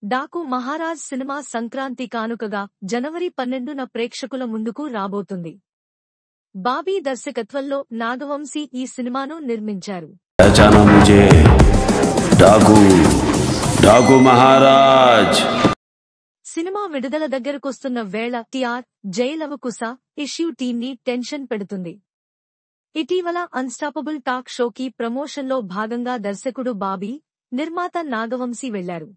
Daaku Maharaj cinema Sankranti కానుకగా జనవరి 12న ప్రేక్షకుల ముందుకు రాబోతుంది. బాబీ దర్శకత్వంలో నాగవంశీ ఈ సినిమాను నిర్మించారు. సినిమా విడుదల దగ్గరకొస్తున్న వేళ టిఆర్ జై లవకుశ ఇష్యూ టీంని టెన్షన్ పెడుతుంది. ఇటీవల అన్స్టాపబుల్ టాక్ షోకి ప్రమోషన్లో భాగంగా దర్శకుడు బాబీ, నిర్మాత నాగవంశీ వెళ్లారు.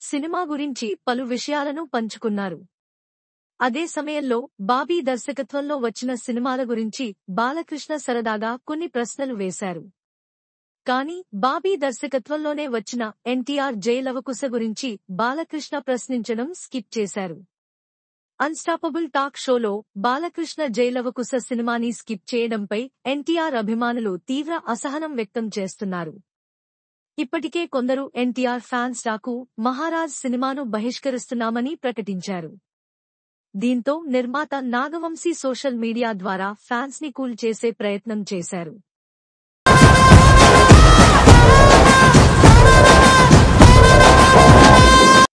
సినిమా గురించి పలు విషయాలను పంచుకున్నారు. అదే సమయంలో బాబీ దర్శకత్వంలో వచ్చిన సినిమాల గురించి బాలకృష్ణ సరదాగా కొన్ని ప్రశ్నలు వేశారు. కానీ బాబీ దర్శకత్వంలోనే వచ్చిన ఎన్టీఆర్ జై లవకుశ గురించి బాలకృష్ణ ప్రశ్నించడం స్కిప్ చేశారు. అన్స్టాపబుల్ టాక్ షోలో బాలకృష్ణ జై లవకుశ సినిమాని స్కిప్ చేయడంపై ఎన్టీఆర్ అభిమానులు తీవ్ర అసహనం వ్యక్తం చేస్తున్నారు. ఇప్పటికే కొందరు ఎన్టీఆర్ ఫ్యాన్స్ డాకు మహారాజ్ సినిమాను బహిష్కరిస్తున్నామని ప్రకటించారు. దీంతో నిర్మాత నాగవంశీ సోషల్ మీడియా ద్వారా ఫ్యాన్స్ ని కూల్ చేసే ప్రయత్నం చేశారు.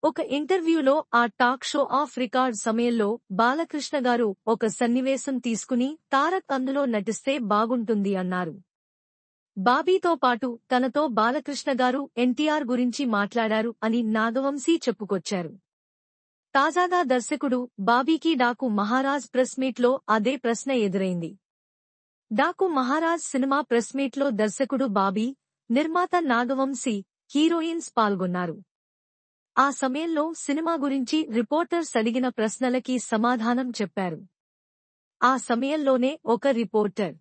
ఒక ఇంటర్వ్యూలో ఆ టాక్ షో ఆఫ్ రికార్డ్ సమయంలో బాలకృష్ణ గారు ఒక సన్నివేశం తీసుకుని తారక్ అందులో నటిస్తే బాగుంటుంది అన్నారు. బాబీతో పాటు తనతో బాలకృష్ణ గారు ఎన్టీఆర్ గురించి మాట్లాడారు అని నాగవంశీ చెప్పుకొచ్చారు. తాజాగా దర్శకుడు బాబీకి డాకు మహారాజ్ ప్రెస్ మీట్లో అదే ప్రశ్న ఎదురైంది. డాకు మహారాజ్ సినిమా ప్రెస్ మీట్లో దర్శకుడు బాబీ, నిర్మాత నాగవంశీ, హీరోయిన్స్ పాల్గొన్నారు. ఆ సమయంలో సినిమా గురించి రిపోర్టర్స్ అడిగిన ప్రశ్నలకి సమాధానం చెప్పారు. ఆ సమయంలోనే ఒక రిపోర్టర్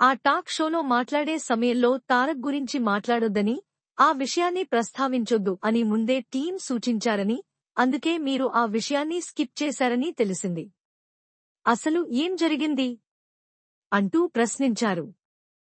ఆ టాక్ షోలో మాట్లాడే సమయంలో తారక్ గురించి మాట్లాడొద్దని, ఆ విషయాన్ని ప్రస్తావించొద్దు అని ముందే టీం సూచించారని, అందుకే మీరు ఆ విషయాన్ని స్కిప్ చేశారని తెలిసింది. అసలు ఏం జరిగింది అంటూ ప్రశ్నించారు.